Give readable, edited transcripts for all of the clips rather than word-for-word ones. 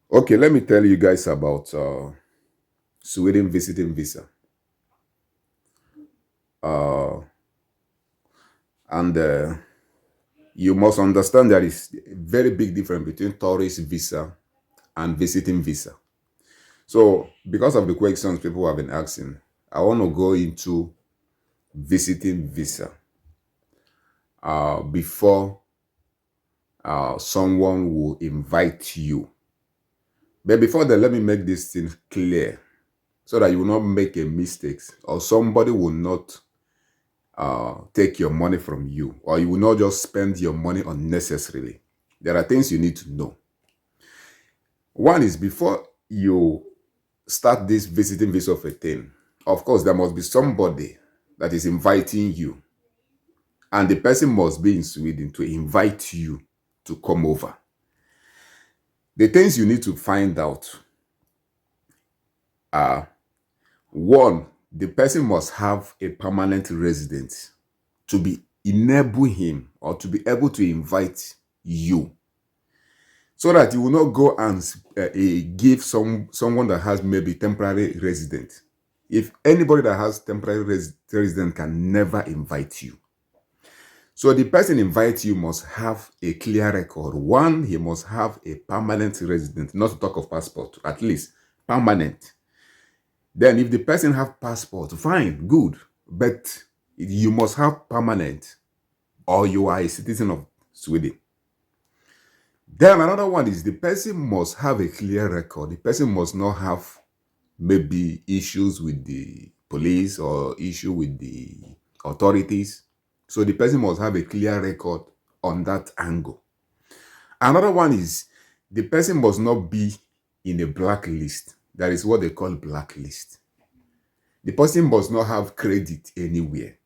Okay, let me tell you guys about Sweden visiting visa. Uh, and you must understand there is a very big difference between tourist visa and visiting visa. So, because of the questions people have been asking, I want to go into visiting visa before someone will invite you. But before that, let me make this thing clear so that you will not make a mistake or somebody will not take your money from you, or you will not just spend your money unnecessarily. There are things you need to know. One is before you start this visiting visa of a thing, of course, there must be somebody that is inviting you, and the person must be in Sweden to invite you to come over. The things you need to find out are one, the person must have a permanent residence to be enable him or to be able to invite you, so that you will not go and give someone that has maybe temporary resident. If anybody that has temporary resident can never invite you. So the person invites you must have a clear record. One, he must have a permanent resident, not to talk of passport, at least permanent. Then if the person have passport, fine, good. But you must have permanent, or you are a citizen of Sweden. Then another one is the person must have a clear record. The person must not have maybe issues with the police or issue with the authorities. So the person must have a clear record on that angle. Another one is the person must not be in a blacklist. That is what they call blacklist. The person must not have credit anywhere.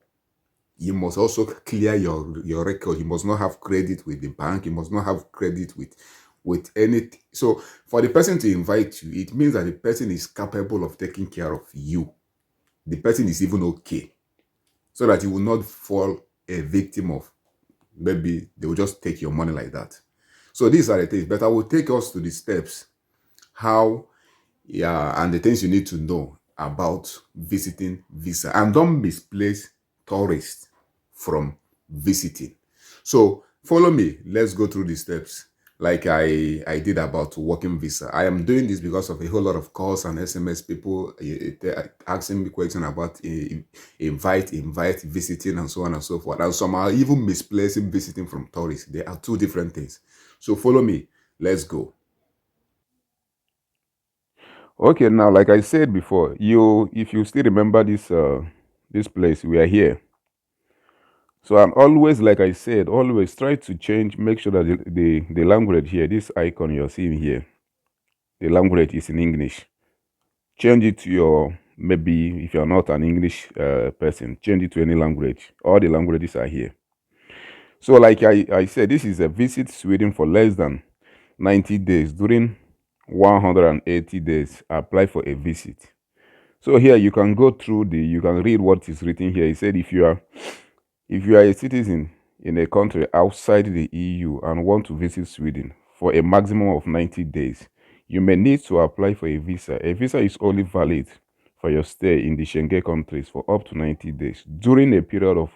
You must also clear your record. You must not have credit with the bank. You must not have credit with anything. So for the person to invite you, it means that the person is capable of taking care of you. The person is even okay, so that you will not fall a victim of maybe they will just take your money like that. So these are the things. But I will take us to the steps, how, yeah, and the things you need to know about visiting visa. And don't misplace tourist from visiting. So follow me. Let's go through the steps like I did about working visa. I am doing this because of a whole lot of calls and SMS people asking me questions about invite, visiting, and so on and so forth. And some are even misplacing visiting from tourists. They are two different things. So follow me. Let's go. Okay, now like I said before, if you still remember this place, we are here. So and always, like I said, always try to change, make sure that the language here, this icon you're seeing here, the language is in English. Change it to your, maybe if you're not an English person, change it to any language. All the languages are here. So like I said, this is a visit Sweden for less than 90 days. During 180 days, apply for a visit. So here you can go through you can read what is written here. He said if you are a citizen in a country outside the EU and want to visit Sweden for a maximum of 90 days, you may need to apply for a visa. A visa is only valid for your stay in the Schengen countries for up to 90 days during a period of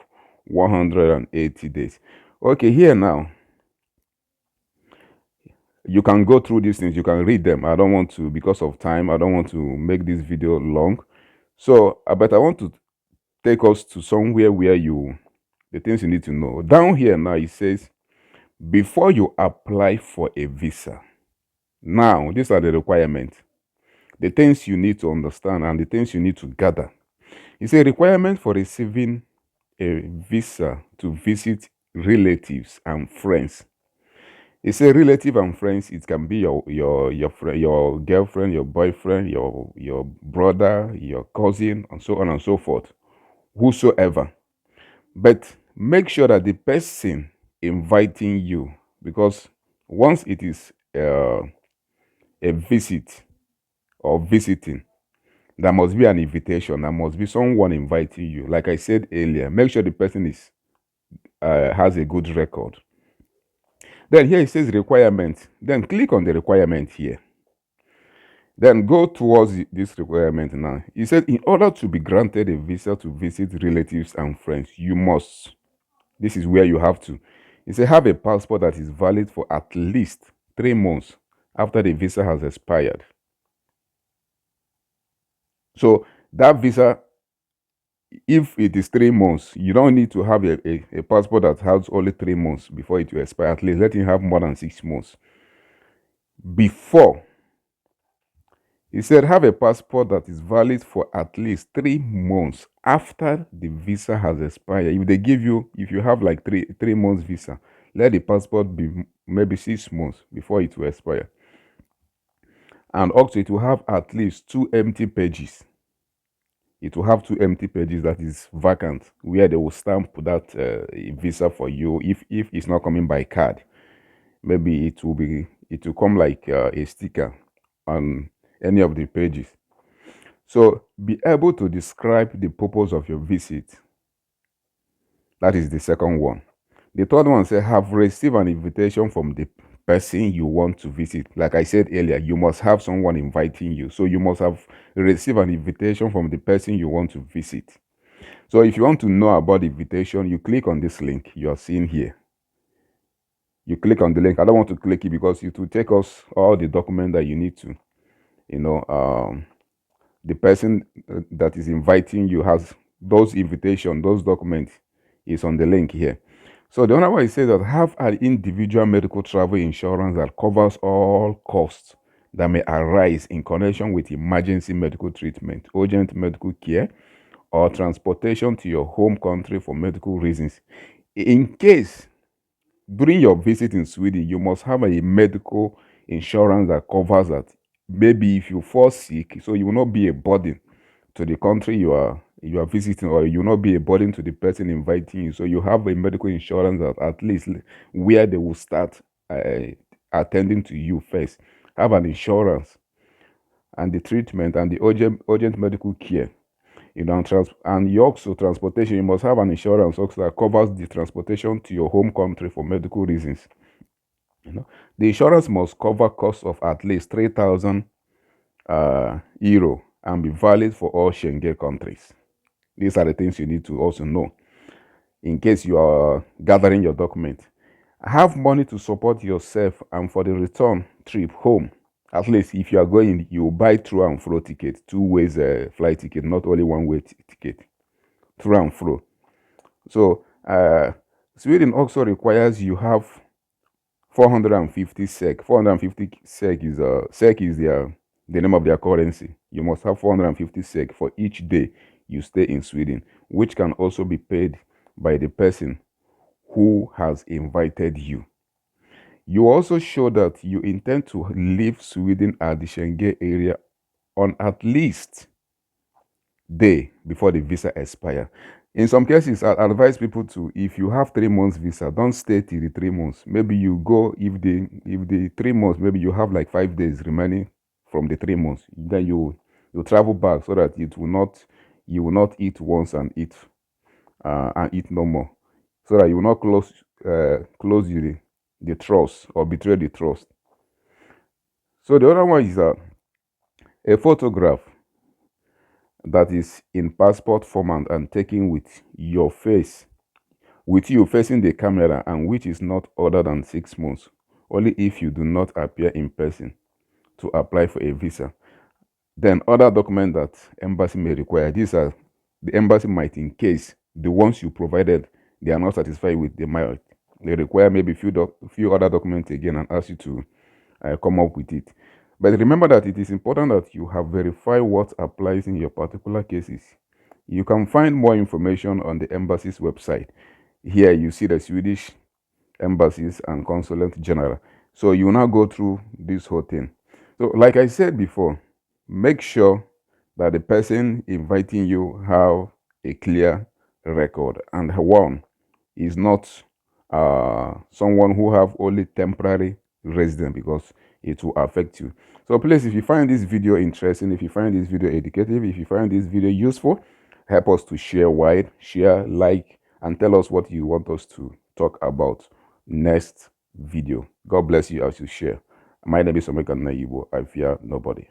180 days. Okay, here now, you can go through these things, you can read them. I don't want to, because of time, I don't want to make this video long. So, but I want to take us to somewhere where the things you need to know. Down here now, it says, before you apply for a visa, now, these are the requirements, the things you need to understand and the things you need to gather. It's a requirement for receiving a visa to visit relatives and friends. It's a relative and friends. It can be your friend, your girlfriend, your boyfriend, your brother, your cousin, and so on and so forth, whosoever. But make sure that the person inviting you, because once it is a visit or visiting, there must be an invitation. There must be someone inviting you. Like I said earlier, make sure the person has a good record. Then here it says requirement. Then click on the requirement here. Then go towards this requirement now. He said, in order to be granted a visa to visit relatives and friends, you must, this is where you have to, he said, have a passport that is valid for at least 3 months after the visa has expired. So that visa, if it is 3 months, you don't need to have a passport that has only 3 months before it will expire. At least let him have more than 6 months before. He said, have a passport that is valid for at least 3 months after the visa has expired. If they give you, if you have like three months visa, let the passport be maybe 6 months before it will expire. And also it will have at least 2 empty pages. It will have 2 empty pages that is vacant, where they will stamp that visa for you. If it's not coming by card, maybe it will come like a sticker on any of the pages. So be able to describe the purpose of your visit. That is the second one. The third one says, have received an invitation from the person you want to visit. Like I said earlier, you must have someone inviting you. So you must have received an invitation from the person you want to visit. So if you want to know about the invitation, you click on this link you are seeing here. You click on the link. I don't want to click it because it will take us all the document that you need to, the person that is inviting you has those invitations, those documents is on the link here. So the other one, it says that have an individual medical travel insurance that covers all costs that may arise in connection with emergency medical treatment, urgent medical care, or transportation to your home country for medical reasons. In case during your visit in Sweden, you must have a medical insurance that covers that. Maybe if you fall sick, so you will not be a burden to the country you are visiting, or you will not be a burden to the person inviting you. So you have a medical insurance that at least where they will start attending to you first. Have an insurance and the treatment and the urgent medical care. And you also transportation, you must have an insurance also that covers the transportation to your home country for medical reasons. The insurance must cover costs of at least 3,000 euro and be valid for all Schengen countries. These are the things you need to also know in case you are gathering your document. Have money to support yourself and for the return trip home. At least if you are going, you buy through and fro ticket, 2 ways flight ticket, not only 1 way ticket, through and fro. So Sweden also requires you have 450 SEK. 450 SEK is the name of their currency. You must have 450 SEK for each day you stay in Sweden, which can also be paid by the person who has invited you. You also show that you intend to leave Sweden at the Schengen area on at least day before the visa expire. In some cases, I advise people to, if you have 3 months visa, don't stay till the 3 months. Maybe you go, if the 3 months, maybe you have like 5 days remaining from the 3 months. Then you travel back so that you will not eat once and eat no more. So that you will not close the trust or betray the trust. So the other one is a photograph that is in passport format and taken with your face, with you facing the camera, and which is not older than 6 months, only if you do not appear in person to apply for a visa. Then other documents that embassy may require. These are the embassy might, in case the ones you provided they are not satisfied with, they require maybe few other documents again and ask you to come up with it. But remember that it is important that you have verified what applies in your particular cases. You can find more information on the embassy's website. Here you see the Swedish embassies and consulate general. So you now go through this whole thing. So like I said before, make sure that the person inviting you have a clear record, and one is not someone who have only temporary residence, because it will affect you. So please, if you find this video interesting, if you find this video educative, if you find this video useful, help us to share wide, share, like, and tell us what you want us to talk about next video. God bless you as you share. My name is Omeka Naibo. I fear nobody.